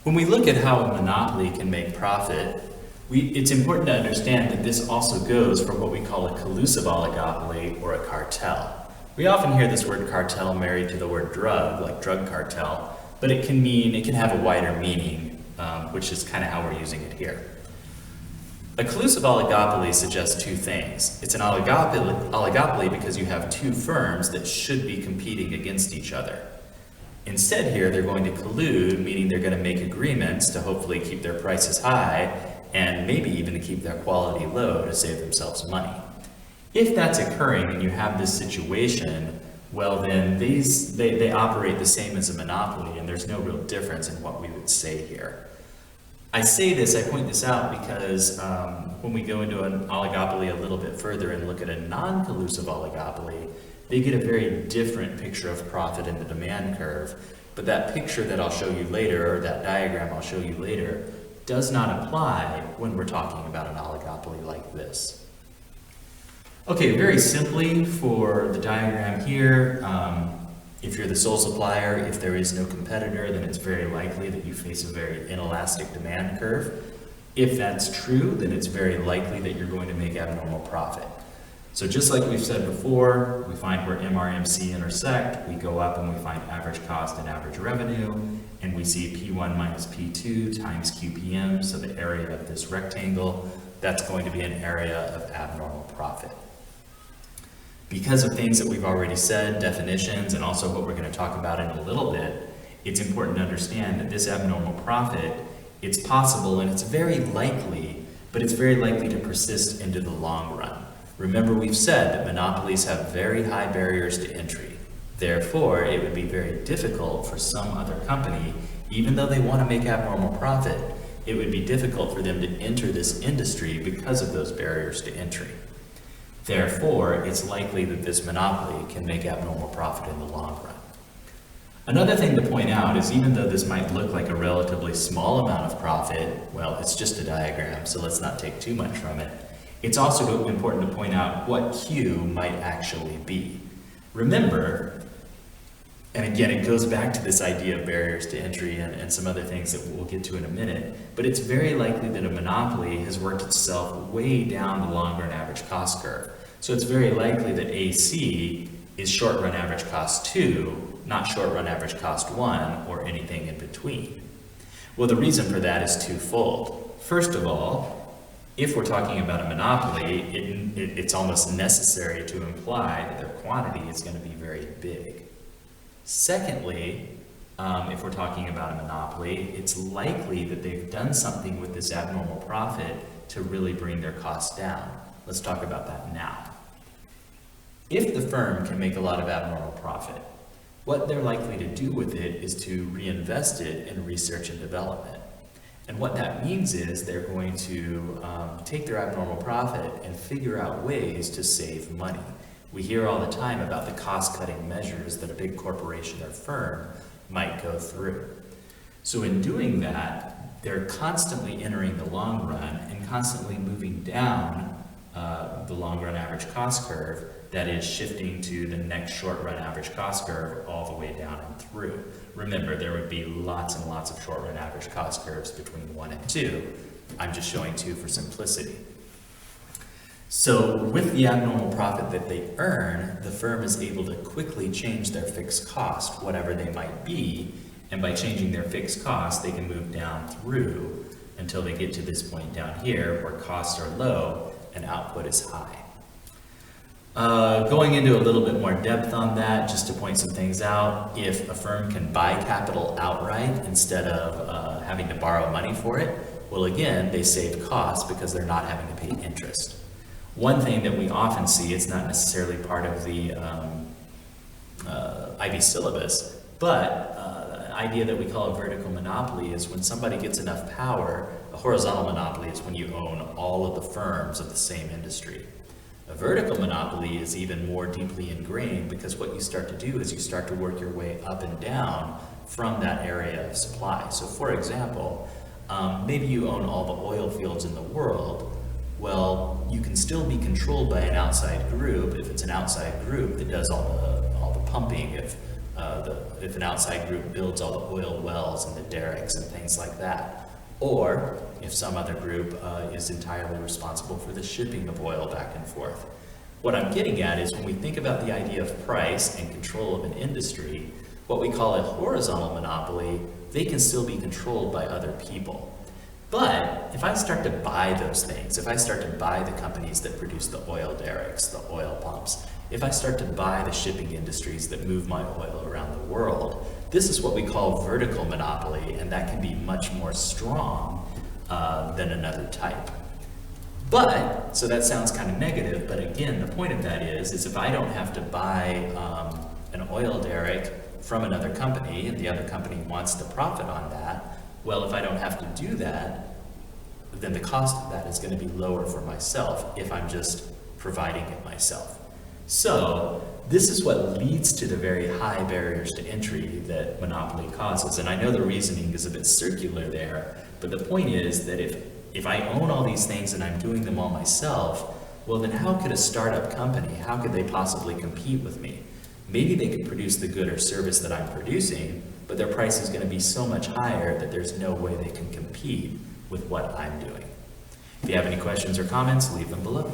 When we look at how a monopoly can make profit, it's important to understand that this also goes for what we call a collusive oligopoly or a cartel. We often hear this word cartel married to the word drug, like drug cartel, but it can have a wider meaning, which is kind of how we're using it here. A collusive oligopoly suggests two things. It's an oligopoly because you have two firms that should be competing against each other. Instead here, they're going to collude, meaning they're going to make agreements to hopefully keep their prices high and maybe even to keep their quality low to save themselves money. If that's occurring and you have this situation, well then they operate the same as a monopoly and there's no real difference in what we would say here. I point this out because when we go into an oligopoly a little bit further and look at a non-collusive oligopoly, they get a very different picture of profit in the demand curve. But that picture that I'll show you later, or that diagram I'll show you later, does not apply when we're talking about an oligopoly like this. Okay, very simply for the diagram here, if you're the sole supplier, if there is no competitor, then it's very likely that you face a very inelastic demand curve. If that's true, then it's very likely that you're going to make abnormal profit. So just like we've said before, we find where MRMC intersect, we go up and we find average cost and average revenue, and we see P1 minus P2 times QPM, so the area of this rectangle, that's going to be an area of abnormal profit. Because of things that we've already said, definitions, and also what we're going to talk about in a little bit, it's important to understand that this abnormal profit, it's possible and it's very likely, but it's very likely to persist into the long run. Remember, we've said that monopolies have very high barriers to entry. Therefore, it would be very difficult for some other company, even though they want to make abnormal profit, it would be difficult for them to enter this industry because of those barriers to entry. Therefore, it's likely that this monopoly can make abnormal profit in the long run. Another thing to point out is even though this might look like a relatively small amount of profit, well, it's just a diagram, so let's not take too much from it. It's also important to point out what Q might actually be. Remember, and again, it goes back to this idea of barriers to entry and some other things that we'll get to in a minute, but it's very likely that a monopoly has worked itself way down the long run average cost curve. So it's very likely that AC is short run average cost 2, not short run average cost 1, or anything in between. Well, the reason for that is twofold. First of all, if we're talking about a monopoly, it's almost necessary to imply that their quantity is going to be very big. Secondly, if we're talking about a monopoly, it's likely that they've done something with this abnormal profit to really bring their costs down. Let's talk about that now. If the firm can make a lot of abnormal profit, what they're likely to do with it is to reinvest it in research and development. And what that means is they're going to take their abnormal profit and figure out ways to save money. We hear all the time about the cost-cutting measures that a big corporation or firm might go through. So in doing that, they're constantly entering the long run and constantly moving down the long run average cost curve, that is shifting to the next short run average cost curve all the way down and through. Remember, there would be lots and lots of short run average cost curves between 1 and 2. I'm just showing 2 for simplicity. So with the abnormal profit that they earn, the firm is able to quickly change their fixed cost, whatever they might be, and by changing their fixed cost, they can move down through until they get to this point down here where costs are low and output is high. Going into a little bit more depth on that, just to point some things out, if a firm can buy capital outright instead of having to borrow money for it, well again, they save costs because they're not having to pay interest. One thing that we often see, it's not necessarily part of the IB syllabus, but an idea that we call a vertical monopoly is when somebody gets enough power. A horizontal monopoly is when you own all of the firms of the same industry. A vertical monopoly is even more deeply ingrained because what you start to do is you start to work your way up and down from that area of supply. So for example, maybe you own all the oil fields in the world. Well, you can still be controlled by an outside group if it's an outside group that does all the pumping. If the if an outside group builds all the oil wells and the derricks and things like that. Or if some other group is entirely responsible for the shipping of oil back and forth. What I'm getting at is when we think about the idea of price and control of an industry, what we call a horizontal monopoly, they can still be controlled by other people. But if I start to buy those things, if I start to buy the companies that produce the oil derricks, the oil pumps, if I start to buy the shipping industries that move my oil around the world, this is what we call vertical monopoly, and that can be much more strong than another type. But, so that sounds kind of negative, but again, the point of that is if I don't have to buy an oil derrick from another company, and the other company wants to profit on that, well, if I don't have to do that, then the cost of that is going to be lower for myself if I'm just providing it myself. So this is what leads to the very high barriers to entry that monopoly causes. And I know the reasoning is a bit circular there, but the point is that if I own all these things and I'm doing them all myself, well then how could a startup company, how could they possibly compete with me? Maybe they could produce the good or service that I'm producing, but their price is going to be so much higher that there's no way they can compete with what I'm doing. If you have any questions or comments, leave them below.